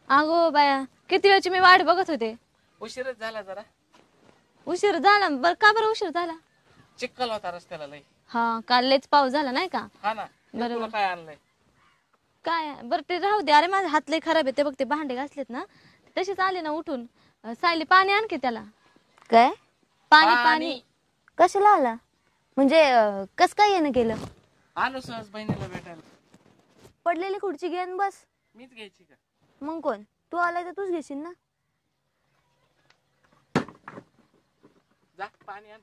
अगो बाया, किती वेळची मी वाट बघत होते. उशीरच झाला जरा. उशीर झाला? बर का बरं उशीर झाला? चिखल होता रस्त्याला लई. हा, काल लयच पाऊस झाला नाही का? हा ना. बरोबर. काय आणलंय? काय बरं ते राहू दे. अरे माझा हात लय खराब आहे. ते बघ, ते भांडे घासलेत ना, तशीच आले ना उठून. सायली पाणी आणखी त्याला. काय? पाणी पाणी कशाला आला? म्हणजे कस काय येणं केलं? आलो सहज बहिणीला भेटायला. पडलेली खुर्ची घेऊन बस. मीच घ्यायची का? मग कोण? तू आलाय तर तूच घेशील ना. जा पाणी आण.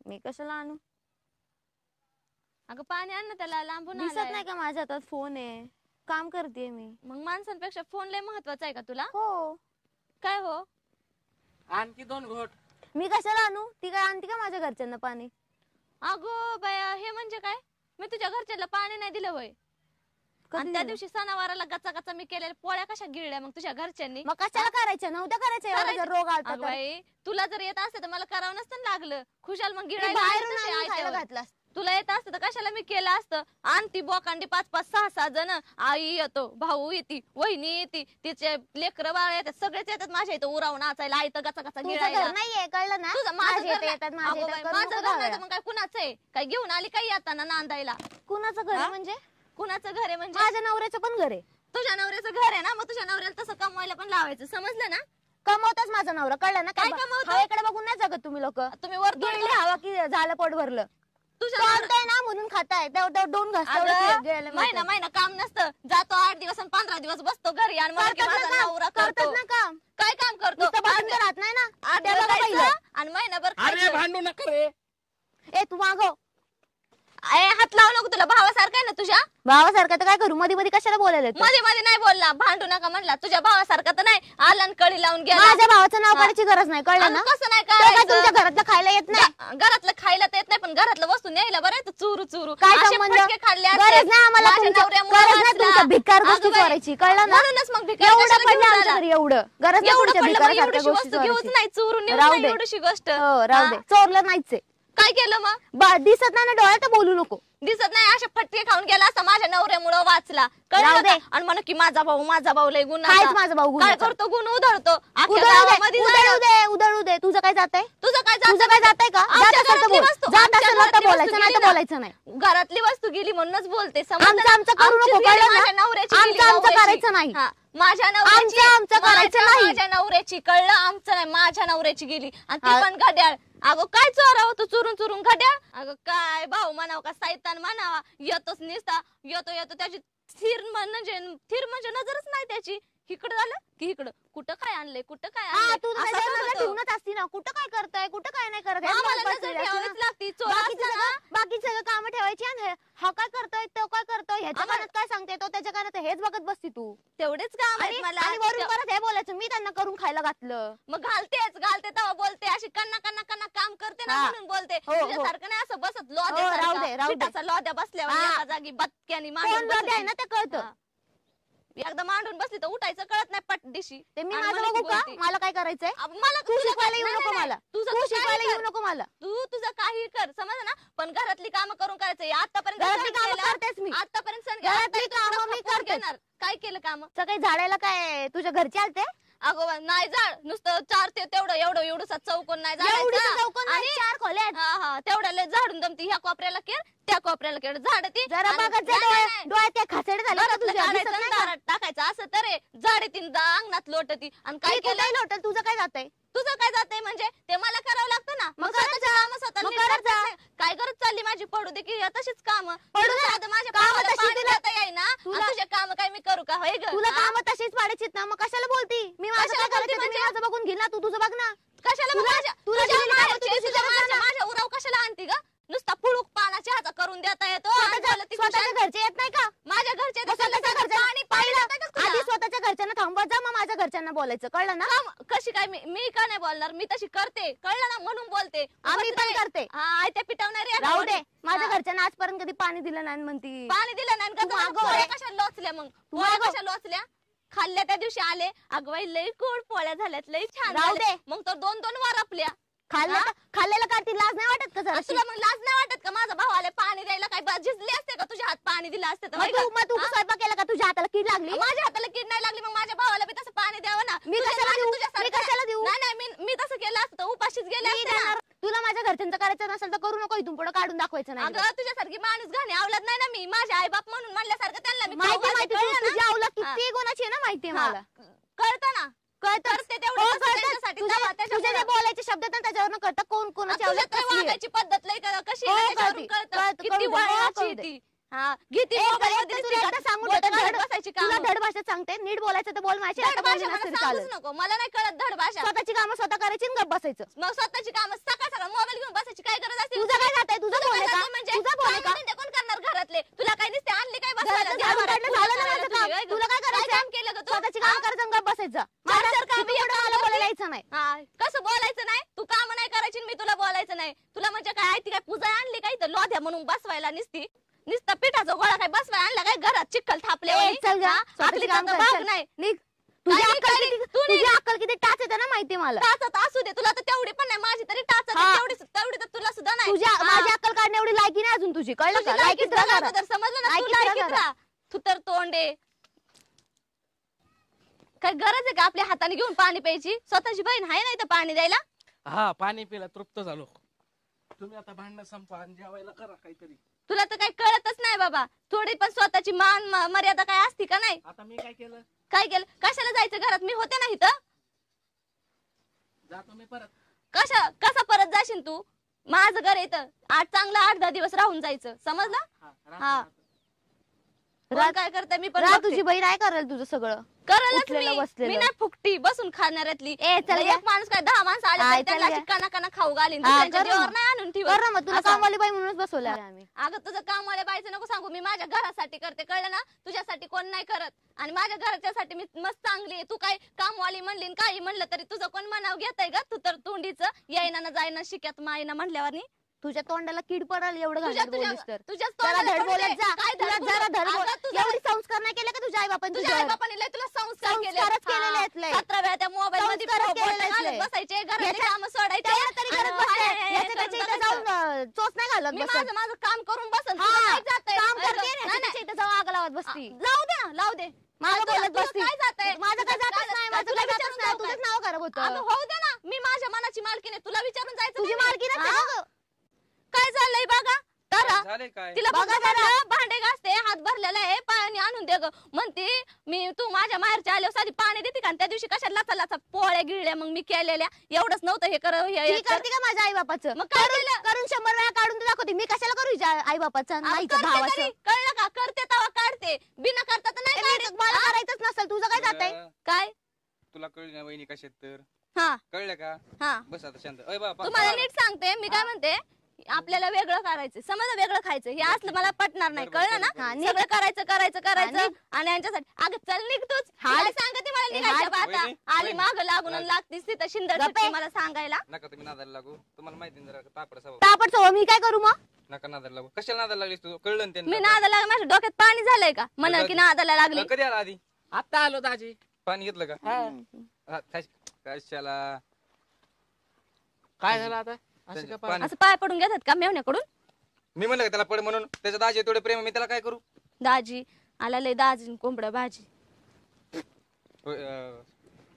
मी कशाला आणू? अगं पाणी आण ना त्याला, लांबून दिसत नाही का माझ्या हातात फोन आहे? काम करते मी. मग माणसांपेक्षा फोन लय महत्वाचा आहे का तुला? हो. काय हो? आणखी 2 घोट. मी कशाला आणू? ती काय आणते का माझ्या घरच्यांना पाणी? अगो बाया, हे म्हणजे काय? मी तुझ्या घरच्यांना पाणी नाही दिलं होय? आणि त्या दिवशी सणावाराला गचा गचा मी केलेल्या पोळ्या कशा गिळल्या मग तुझ्या घरच्यांनी? मग कशाला करायच्या? नव्हत्या करायच्या. रोग आलता तर. बाई, तुला जर येत असतं तर मला करावं नसतं लागलं. खुशाल मग गिळायला बाहेरून घातला. तुला येत असतं तर कशाला मी केलं असतं? आणि ती बोकांडी 5-5, 6-6 जण. आई येतो, भाऊ येते, वहिनी येते, तिचे लेकर बाळ येतात, सगळेच येतात माझ्या इथं उराव नाचायला. आई तर गचा गचा गिळायला. नाहीये, कळलं ना? तुझं माझं घर येतात. माझं घर नाही तर मग काय कुणाचं आहे? काय घेऊन आली काय येताना नांदायला? कुणाचं घर म्हणजे? कुणाचं घर आहे म्हणजे? माझ्या नवऱ्याचं पण घर आहे. तुझ्या नवऱ्याचं घर आहे ना, मग तुझ्या नवऱ्याला तसं कमवायला पण लावायचं. समजलं ना? कमवताच माझा नवरा, कळलं ना? काय कमवतो? हवेकडे बघून नाही जगत तुम्ही लोक. तुम्ही वर गेलेली हवा की झालं पोट भरलं. तुझ्या ना म्हणून खाताय. दोन घास महिना महिना काम नसतं. जातो 8 दिवस आणि 15 दिवस बसतो घरी आणि माझा नवरा करतो ना काम. काय काम करतो? राहत नाही ना. 8 दिवस आणि महिनाभर अरे भांडू नका रे. ए तू मागव. हात लावू नको. तुला भावासारखा आहे ना तुझ्या? भावासारखं तर काय करू? मध्ये मध्ये कशाला बोलायला? मध्ये मध्ये नाही बोलला. भांडू नका म्हणला. तुझ्या भावासारखा तर नाही. आला आणि कळी लावून गेला. माझ्या भावाचं नाव काढायची गरज नाही, कळलं ना? कसं नाही काय? तुमच्या घरातलं खायला येत नाही? घरातलं खायला तर येत नाही, पण घरातलं वस्तू न्यायला बरं आहे. चुरू चुरू काय खाल्ले? गरज नाही आम्हाला तुमच्या भिकार गोष्टी चोरायची, कळलं ना? म्हणूनच मग भिकार एवढं पडलं आमच्या घरी. एवढं गरज नाही तुमच्या भिकारासारख्या गोष्टी घेऊच नाही. चोरून राहू दे. एवढीशी गोष्ट राहू दे. चोरलं नाहीच. काय केलं मग? दिसत नाही ना डोळ्यात, बोलू नको. दिसत नाही अशा फटके खाऊन गेला असता. माझ्या नवऱ्यामुळे वाचला, राहू दे. आणि म्हण की माझा भाऊ लय गुन्हा. माझा भाऊ काय करतो? गुण उधळतो. उधळू दे. तुझं काय जातंय? तुझं काय जातंय का? बोलायचं नाही तर बोलायचं नाही. घरातली वस्तू गेली म्हणूनच बोलते. आमचं करू नको, कळलं ना? माझ्या नवऱ्याची आमचं करायचं नाही. माझ्या नवऱ्याची कळलं. आमचं नाही, माझ्या नवऱ्याची गेली. आणि ती पण घड्याळ. अगं काय चोरावं तू? चोरून चोरून घड्याळ? अगं काय भाऊ म्हणावं का सैतान म्हणावा? येतोच निसता. येतो त्याची थिर म्हणजे नजरच नाही त्याची. इकडं झालं की इकडं. कुठं काय आणलंय? कुठं काय आणलंय? ठेवूनच असती ना. कुठं काय करताय? कुठं काय नाही करत? बाकी सगळं काम ठेवायची. हा काय करतोय? तो काय करतोय? ह्याच्या कानात काय सांगते? तो त्याच्या कानात हेच बघत बसती तू. तेवढेच काम आहे मला. आणि वरून परत हे बोलायचं मी त्यांना करून खायला घातलं. मग घालते तेव्हा बोलते. अशी कन्ना काम करते ना म्हणून बोलते. तुझ्यासारखं नाही असं बसत लोद्या बसल्यावर एका जागी बत्क्यानी आहे ना ते कळतं. एकदा मांडून बसली तर उठायचं कळत नाही पटदिशी. ते मी माझं बघू का? मला काय करायचंय? मला तू शिकवायला येऊ नको मला. तुझं शिकवायला येऊ नको मला. तू तुझं काही कर, समज ना. पण घरातली कामं करून करायचं. आतापर्यंत करतेस मी. आतापर्यंत घरातली कामं मी करते. काय केलं काम? सकाळी झाडायला काय तुझ्या घरचे आलते? अगं नाही झाड नुसतं 4 ते तेवढं एवढं चौकोन नाही चार खोल्यात. हा तेवढ्याला झाडून दमती. ह्या कोपऱ्याला केर, त्या कोपऱ्याला केर, झाडती. जरा डोळ्यात त्या खाचडे झाले. टाकायचं असं तर झाडे ती अंगणात लोटती. आणि काय केलं लोटल? तुझं काय जातंय? तुझं काय जातंय म्हणजे? ते मला करावं लागतं ना. मग काय गरज चालली माझी पडू दे की तशीच काम पडू दे. माझ्या येई ना. तुझे काम काय मी करू का? होय ग? तुला काम तशीच पाडायची ना. मग कशाला बोलती? मी माझं बघून घेईन ना. तू तुझं बघ ना. कशाला माझ्या उराव कशाला आणती ग? नुसता पुळूक पानाच्या हाता करून देता येतो. स्वतःच्या घरचे येत नाही का? माझ्या घरचे आधी स्वतःच्या घरच्यांना थांबवा जा, मग माझ्या घरच्यांना बोलायचं, कळलं ना? कशी काय? मी का नाही बोलणार? मी तशी करते, कळलं ना? म्हणून बोलते. आम्ही पण करते. हा ते पिटवणारे. राहू दे. माझ्या घरच्यांना आजपर्यंत कधी पाणी दिलं नाही म्हणती. पाणी दिलं नाही का? कशा लोचल्या? मग कशा लोचल्या? खाल्ल्या त्या दिवशी आले अगवाई लई गोड पोळ्या झाल्यात लई छान राहू झाल्या. दे. मग तर 2-2 वारापल्या. खाल्लेलं का ती लाज नाही वाटत का आणि जरा तुला मग लाज नाही वाटत का माझा भाऊ आले पाणी द्यायला काय झिजले असते का तुझ्या हात पाणी दिलं असते तर होय का? मग तू स्वयंपाक केला का तुझ्या हाताला कीड लागली माझ्या हाताला कीड नाही लागली मग माझ्या भावाला बी तसं पाणी द्यावं ना. मी कशाला देऊ? तुझ्यासारखं- मी कशाला देऊ? नाही नाही मी तसं केलं असतं तर उपाशीच गेले मी असते ना. देणार. तुला माझ्या घरच्यांचं करायचं नसेल तर करू नको इथून पुढे काढून दाखवायचं नाही अगं तुझ्यासारखी माणूस घाणे आवडत नाही ना मी. माझे आई बाप म्हणून म्हणल्यासारखं त्यांना मी खाऊ माहिती घालते, माहिती कळलं ना? तुझी अवलाद हा. किती गुणाची आहे ना माहितीये हा. मला कळतं ना कळतं करते तेवढं हो, कसं कळतं. त्यांच्यासाठी तुझे तेव्हा तुझे जे त्याच्यामुळं. बोलायचे शब्द आहेत ना त्याच्यावरनं कळतं कोण कोणाची तुझ्या अवलाद तर कसली आहे. वागायची पद्धत लई कशी हो, आहे ना त्याच्यावरून कळते. कळतं. कळतं, किती कळतं. हो, वळवाची कळते. ती. हा घेती एक मोबाईल एक मध्ये तुला नुसती एकदा सांगून बोट ठेवते, घालत धड- बसायची तुला कामं. धड भाषेत सांगते नीट बोलायचं तर बोल माझ्या धड भाषा मला चालेल सांगूच नको मला नाही कळत धड भाषा. स्वतःची कामं स्वतः करायची आणि गप्प बसायचं मग स्वतःची कामं सकाळ सकाळ मोबाईल घेऊन बसायची काय गरज असते? तुझं काय जात आहे तुझं बोल काय का जाते म्हणजे तुझं बोल का कामधंदे कोण करणार घरातले? तुला काय नुसते आणले काय बसायला? घरातलं द्या झाडून बरं, काढलं पूजा झालं ना करायला माझं तुझी. काम. काय तुला काय करायचं काम केलं ग तू? स्वतःची काम करायचं आणि गप्प बसायचं माझं काम तिथून एक पुढं काम मला करते. बोलायला यायचं नाही हा, कसं बोलायचं नाही? तू काम नाही करायची आणि मी तुला बोलायचं नाही. तुला म्हणजे काय ती काय पूजा आणली काय तर लोध्या म्हणून बसवायला नुसता पिठाचा गोळा काय बसवायला आणला काय घरात चिखल थापले ए, चल ग, स्वतःची आपली काम तर कर, भाग चल. नाही निघ. तुझी काय अक्कल निघ, किती तू निघ. तुझी अक्कल किती टाच येते ना माहिती मला टाचत असू दे तुला तर तेवढी पण नाही माझी तरी टाचत हा. तेवढी तर तुला सुद्धा नाही तुझ्या हा. माझी अक्कल काढण्या एवढी लायकी नाही अजून तुझी कळलं तुझी का लायकीत लायकीत राहा राहा जरा. तर समजलं ना तू लायकीत राहा लायकीत जरा. राहा तू तर तोंडे काय गरज आहे का आपल्या हाताने घेऊन पाणी प्यायची स्वतःची बहीण आहे नाही तर पाणी द्यायला हा पाणी पिला तृप्त झालो. तुम्ही आता भांडणं संपा आणि जेवायला करा काहीतरी. तुला तर काही कळतच नाही बाबा थोडी पण स्वतःची मान मर्यादा काय असती का नाही आता मी काय केलं? काय केलं कशाला जायचं घरात मी होते नाही तर जातो मी परत. कसा परत जाशील तू माझं घर येतं आज चांगलं 8-10 दिवस राहून जायचं समजलं हा, हा. राहतो. कोण काय करते मी पण राहा, बघते. तुझी बहीण आहे करेल तुझं सगळं करलच उठलेलं, मी बसलेलं. मी नाही फुकटी बसून खाणाऱ्यातली ए, चल लय या. एक माणूस काय 10 माणसं आले हाय, तर त्यांना चल या. अशी काना खाऊ घालीन हा, दुसऱ्यांच्या कर ना. जीवावर नाही आणून ठेवत. कर ना मग तुला असं. कामवाली बाई म्हणूनच बसवल्या आम्ही अगं तुझं काम मला बायचं नको सांगू मी माझ्या घरासाठी करते कळलं ना तुझ्यासाठी कोण नाही करत आणि माझ्या घराच्यासाठी मी मस्त चांगली आहे तू काय कामवाली म्हणली आणि काही म्हणलं तरी तुझं कोण मनाव घेतय ग तू तर तोंडीचं येईना ना जाईना शिक्यात माईना म्हणल्यावर तुझ्या तोंडाला कीड पडल एवढं तुझ्या घालत बोलीस तर तुझ्याच जरा तोंडाला धड पडू दे. बोलत जा काय तुला धड जरा बोलत? धड बोल अगं, तुझा- एवढी संस्कार नाही केले का तुझ्या आई बापाने तुझ्या आई बापाने लय तुला संस्कार केले संस्कारच केलेले आहेत लय. 17 वेळा त्या मोबाईल मध्ये संस्कारच बोटं केलेले आहेत घालत लय. बसायचे घरातले याच्या- काम सोडायचे तेवढं तरी आणि करत बसते. हाय, हाय, याच्या त्याच्या इथं करायचं. जाऊन चोच नाही घालत मी बसत. माझं काम करून बसन हा, तुला काय जातंय? काम अगं, करते ना, नाही, त्याच्या इथं जाऊन आग लावत बसती लावू दे माझं तुला- बोलत तुला बसती काय जातंय? माझं काय तुला जातच काय- नाही माझं तुला काय जातच विचारून नाही जाऊ तुझंच काय? नाव खराब अगं होतं होऊ दे ना मी माझ्या मनाची मालकीने तुला विचारून जायचं तुझी नाही मी. मालकीनच आहे हा? ना गं. काय चाललंय बघा करा झाले काय? तिला बघा बघा जरा. भांडे घासते हात भरलेला आहे पाणी आणून दे ग म्हणते मी तू माझ्या माहेरच्या आल्यावर साधी पाणी देते का आणि त्या दिवशी कशा लाचा पोळ्या गिळल्या मग मी केलेल्या एवढंच नव्हतं हे कर ती करते का माझ्या आई बापाचं मग काय करून केलं? करून 100 वेळा काढून तर दाखवते मी कशाला करू आई बापाचं नाहीचं भावाचं कळलं का करते तवा काढते बिना करता तर नाही काढत. मला करायचंच नसेल तुझं काय जात आहे बरं, काय तुला कळली ना वहिनी कशात तर हा कळलं का? हा बस आता शांत. अय बाबा तुम्हाला नीट सांगते मी काय म्हणते आपल्याला वेगळं करायचं समजा वेगळं खायचं हे असलं मला पटणार नाही बरोबर, कळलं ना हा, निघ. सगळं करायचं हा, निघ. आणि यांच्यासाठी अगं चल निघ तूच हा. काय सांगते मला निघायच्या हा, बाता वहिनी, आली वहिनी. माग लागून आणि लागतीस तिथं शिंदर गप्प सुट्टी आहे. मला सांगायला नका तुम्ही नादाला लागू. तुम्हाला माहिती ना जरा तापड सवय. तापट सवय मी काय करू मग नका नादाला लागू. कशाला नादाला लागलीस तू? कळलं ना त्यांना मी आता? नादाला माझ्या डोक्यात पाणी झालंय का म्हणा की नादाला लागली कधी आला आधी? आता आलो दाजी. पाणी घेतलं का? हा. हा, कशाला? काय झालं आता? असं का पाणी- असं पाय पडून घेतात का मेवण्याकडून मी म्हणलं का त्याला पड म्हणून त्याच्या दाजी तेवढे प्रेम आहे, मी त्याला काय करू? दाजी आला लय दाजी कोंबड्या भाजी होय,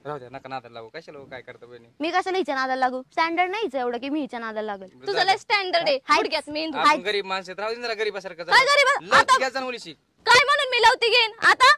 राहू द्या नका नादाला लागू. कशाला हो, काय करता बहिणी? मी कसं हिच्या नादाला लागू स्टँडर्ड नाहीच एवढं की मी हिच्या नादाला लागल तुझं लय स्टँडर्ड आहे हाय. गुडघ्यात मेंदू आपण गरीब माणसं आहेत, राहू दे ना जरा गरीबासारखं काय गरीब? आता- घ्यायचा ना मुलीशी. काय म्हणून मी लवती घेईन आता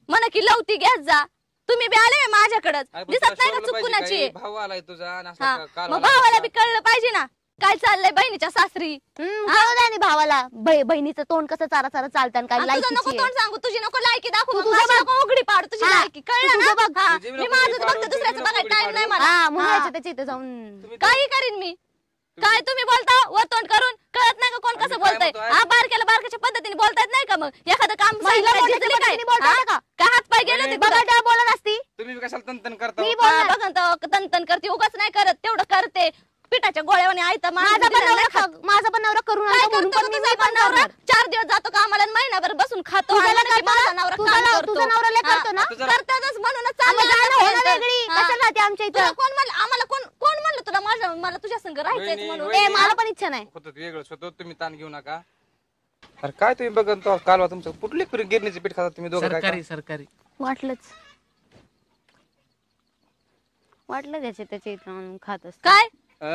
म्हणा की लवती घ्याच जा तुम्ही बी आले माझ्याकडे अरे पण दिसत तुला नाही ना शोभलं पाहिजे चुकुनाची काही. भाऊ आलाय तुझा आणि असं हा काल मग आला भावाला असता. बी कळलं पाहिजे ना काय चाललंय बहिणीच्या सासरी कळू द्या आणि भावाला बहिणीचं तोंड कसं चारा चारा चालतं आणि काय आणि तुझं नको लायकीची तोंड सांगू तुझी नको लायकी दाखवू तू मग तुझं माझी बघ. नको उघडी पाडू तुझी हा, लायकी कळलं तू ना तुझं बघ. हा, तुझी मी नको माझं उघडी बघते पाडू, दुसऱ्याचं तुझी बघायला नको टाइम उघडी नाही पाडू. मला हा म्हणून हा. याच्या त्याच्या इथं जाऊन तुम्ही- काही करीन मी काय तुम्ही बोलता वतोंड करून कळत नाही का कोण आम्ही कसं काय बोलताय म्हणतोय? हा बारक्याच्या पद्धतीने बोलतायत नाही का मग एखादं काम महिला सांगितलं, बोलण्याच्या झिजली काय? पद्धतीने बोलता हा? का? काय हात पाय गेले होते बघा, तुझं? बघा बोलत असती तुम्ही बी कशाला तन करता मी हो? बोलणार. हा, बघा ना तो तन करते उगाच नाही करत तेवढं करते पिठाच्या गोळ्यावाने आयता माझा पण नवरा करून आणतो म्हणून पण मी पण करणार. 4 दिवस जातो का आम्हाला महिनाभर बसून खातो तुझा आणि लय म्हणतो की माझा नवरा काम तुझा करतो. नवरा लय हा, करतो ना आता जरा करतातच म्हणूनच आम्ही चाललंय जाणं होणं आतापर्यंत. वेगळी हा. कशाला राहते आमच्या तुला इथं कोण म्हणलं आम्हाला कोण म्हणलं तुला मला तुझ्या संग राहायचंय वहिनी, म्हणून वहिनी. मला पण इच्छा नाही होतं ते वेगळंच होतं, तुम्ही ताण घेऊ नका. अरे काय तुम्ही बघा तो कालवा तुमचं कुठली गिरणीचं पीठ खाता तुम्ही दोघं काय सरकारी सरकारी वाटलं त्याच्या इथं आणून खात असत काय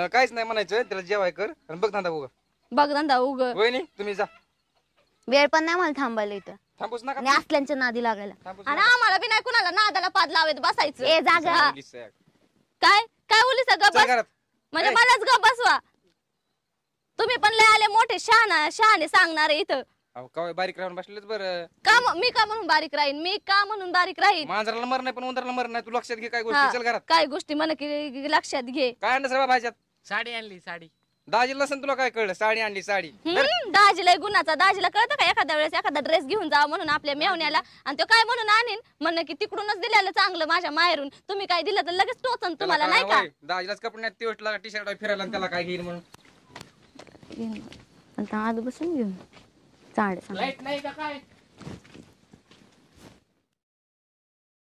काहीच नाही म्हणायचं, त्याला जेवाय कर आणि बघ धंदा बघ. बघ धंदा उग वहिनी तुम्ही जा, वेळ पण नाही मला थांबायला इथं थांबूच नका, आणि असल्यांच्या नादी लागायला थांबूच आणि नका. आम्हाला बी नाही कुणाला नादाला पाद लावत बसायचं ए जागा हा. पोलीस आहे. काय काय बोलीस गप चल बस घरात. म्हणजे ए. मलाच गप बसवा. तुम्ही पण लय आले मोठे शहाणे सांगणारे इथं. अहो काय बारीक राहून बसलेच बरं. मी का म्हणून बारीक राहीन मांजराला मर नाही पण उंदराला मर नाही, तू लक्षात घे काय हा. गोष्टी. चल घरात. काय गोष्टी म्हण की लक्षात घे. काय आणलं सगळं भाज्यात? साडी आणली साडी. दाजी लसन तुला काय कळलं? साडी आणली साडी. दाजीला गुणाचा दाजीला कळतं का एखाद्या वेळेस एखादा ड्रेस घेऊन जावा म्हणून आपल्या मेवण्याला आणि तो काय म्हणून आणीन म्हणणं की तिकडूनच दिलेलं चांगलं माझ्या माहेरून तुम्ही काय दिलं तर लगेच टोचन तुम्हाला नाही का. दाजीलाच कपडे नाही तेवढला टी शर्ट फिरायला आणि त्याला काय घेईल म्हणून. आता आज बसून घेऊन चाड लाईट नाही का काय?